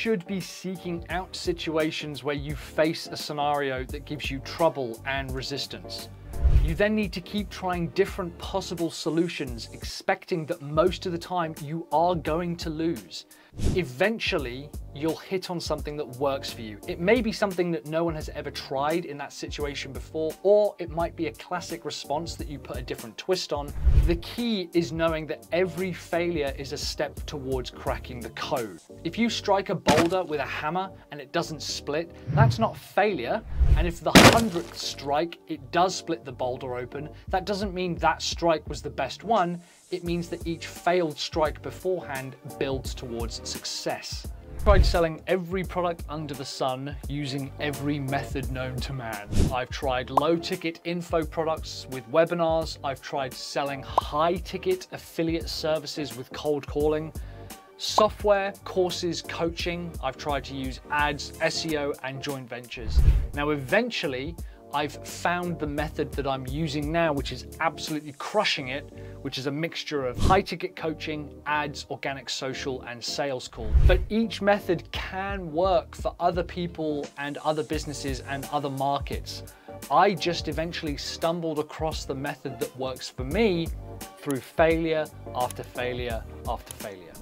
should be seeking out situations where you face a scenario that gives you trouble and resistance. You then need to keep trying different possible solutions, expecting that most of the time you are going to lose. Eventually, you'll hit on something that works for you. It may be something that no one has ever tried in that situation before, or it might be a classic response that you put a different twist on. The key is knowing that every failure is a step towards cracking the code. If you strike a boulder with a hammer and it doesn't split, that's not failure. And if the 100th strike, it does split the boulder open, that doesn't mean that strike was the best one. It means that each failed strike beforehand builds towards success. I've tried selling every product under the sun using every method known to man. I've tried low-ticket info products with webinars. I've tried selling high-ticket affiliate services with cold calling. Software, courses, coaching. I've tried to use ads, SEO, and joint ventures. Now, eventually, I've found the method that I'm using now, which is absolutely crushing it, which is a mixture of high-ticket coaching, ads, organic social, and sales call. But each method can work for other people and other businesses and other markets. I just eventually stumbled across the method that works for me through failure after failure after failure.